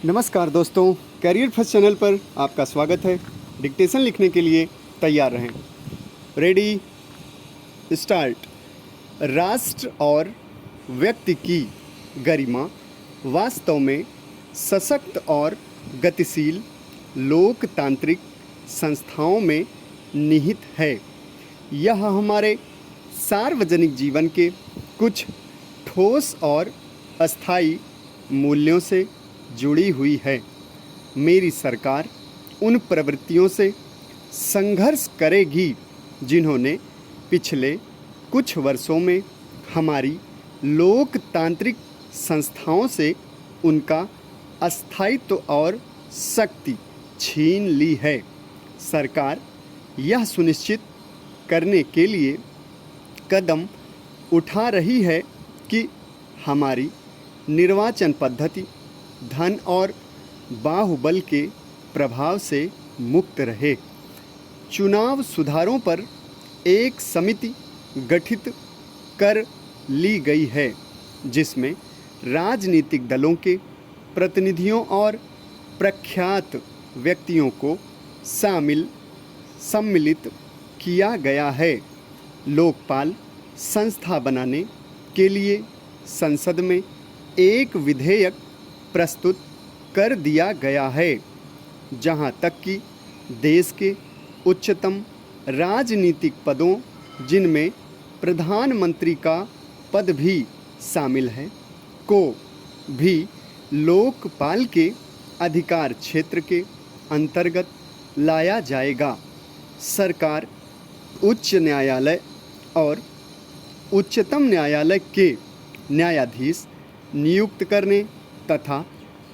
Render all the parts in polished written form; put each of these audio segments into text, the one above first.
नमस्कार दोस्तों, career first channel पर आपका स्वागत है। डिक्टेशन लिखने के लिए तैयार रहें। Ready, start. राष्ट्र और व्यक्ति की गरिमा वास्तव में सशक्त और गतिशील लोकतांत्रिक संस्थाओं में निहित है। यह हमारे सार्वजनिक जीवन के कुछ ठोस और अस्थायी मूल्यों से जुड़ी हुई है। मेरी सरकार उन प्रवृत्तियों से संघर्ष करेगी जिन्होंने पिछले कुछ वर्षों में हमारी लोकतांत्रिक संस्थाओं से उनका अस्थायित्व और शक्ति छीन ली है। सरकार यह सुनिश्चित करने के लिए कदम उठा रही है कि हमारी निर्वाचन पद्धति धन और बाहुबल के प्रभाव से मुक्त रहे। चुनाव सुधारों पर एक समिति गठित कर ली गई है जिसमें राजनीतिक दलों के प्रतिनिधियों और प्रख्यात व्यक्तियों को सम्मिलित किया गया है। लोकपाल संस्था बनाने के लिए संसद में एक विधेयक प्रस्तुत कर दिया गया है। जहां तक कि देश के उच्चतम राजनीतिक पदों, जिनमें प्रधानमंत्री का पद भी शामिल है, को भी लोकपाल के अधिकार क्षेत्र के अंतर्गत लाया जाएगा। सरकार उच्च न्यायालय और उच्चतम न्यायालय के न्यायाधीश नियुक्त करने तथा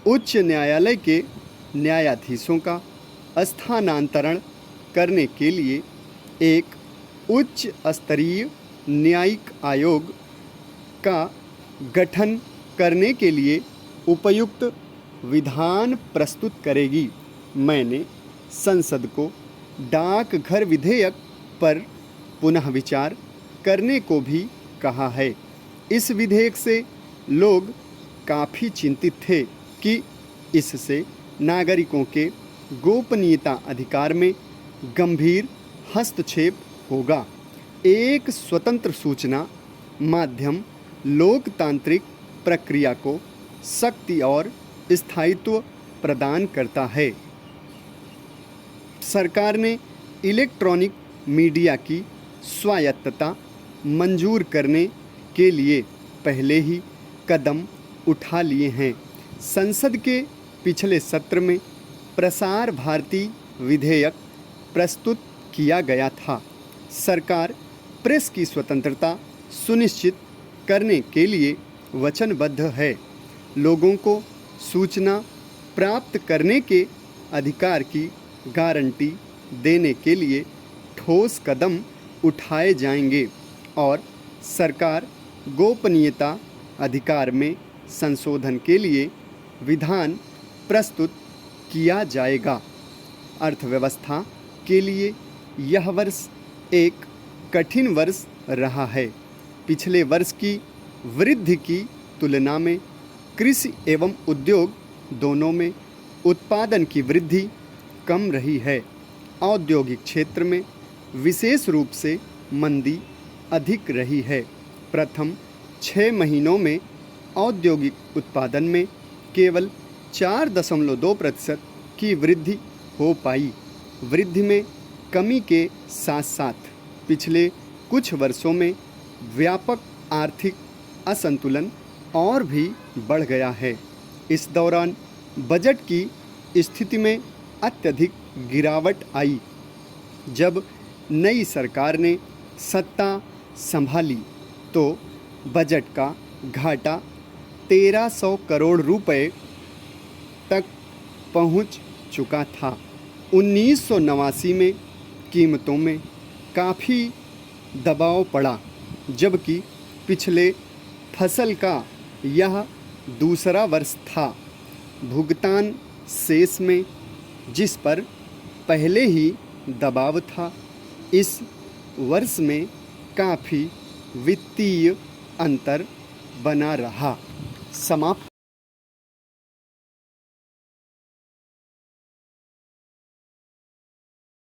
उच्च न्यायालय के न्यायाधीशों का स्थानांतरण करने के लिए एक उच्च स्तरीय न्यायिक आयोग का गठन करने के लिए उपयुक्त विधान प्रस्तुत करेगी। मैंने संसद को डाकघर विधेयक पर पुनः विचार करने को भी कहा है। इस विधेयक से लोग काफ़ी चिंतित थे कि इससे नागरिकों के गोपनीयता अधिकार में गंभीर हस्तक्षेप होगा। एक स्वतंत्र सूचना माध्यम लोकतांत्रिक प्रक्रिया को शक्ति और स्थायित्व प्रदान करता है। सरकार ने इलेक्ट्रॉनिक मीडिया की स्वायत्तता मंजूर करने के लिए पहले ही कदम उठा लिए हैं। संसद के पिछले सत्र में प्रसार भारती विधेयक प्रस्तुत किया गया था। सरकार प्रेस की स्वतंत्रता सुनिश्चित करने के लिए वचनबद्ध है। लोगों को सूचना प्राप्त करने के अधिकार की गारंटी देने के लिए ठोस कदम उठाए जाएंगे और सरकार गोपनीयता अधिकार में संशोधन के लिए विधान प्रस्तुत किया जाएगा। अर्थव्यवस्था के लिए यह वर्ष एक कठिन वर्ष रहा है। पिछले वर्ष की वृद्धि की तुलना में कृषि एवं उद्योग दोनों में उत्पादन की वृद्धि कम रही है। औद्योगिक क्षेत्र में विशेष रूप से मंदी अधिक रही है। प्रथम 6 महीनों में औद्योगिक उत्पादन में केवल 4.2% की वृद्धि हो पाई। वृद्धि में कमी के साथ साथ पिछले कुछ वर्षों में व्यापक आर्थिक असंतुलन और भी बढ़ गया है। इस दौरान बजट की स्थिति में अत्यधिक गिरावट आई। जब नई सरकार ने सत्ता संभाली तो बजट का घाटा 1300 करोड़ रुपए तक पहुंच चुका था। 1989 में कीमतों में काफ़ी दबाव पड़ा, जबकि पिछले फसल का यह दूसरा वर्ष था। भुगतान शेष में जिस पर पहले ही दबाव था, इस वर्ष में काफ़ी वित्तीय अंतर बना रहा। समाप्त।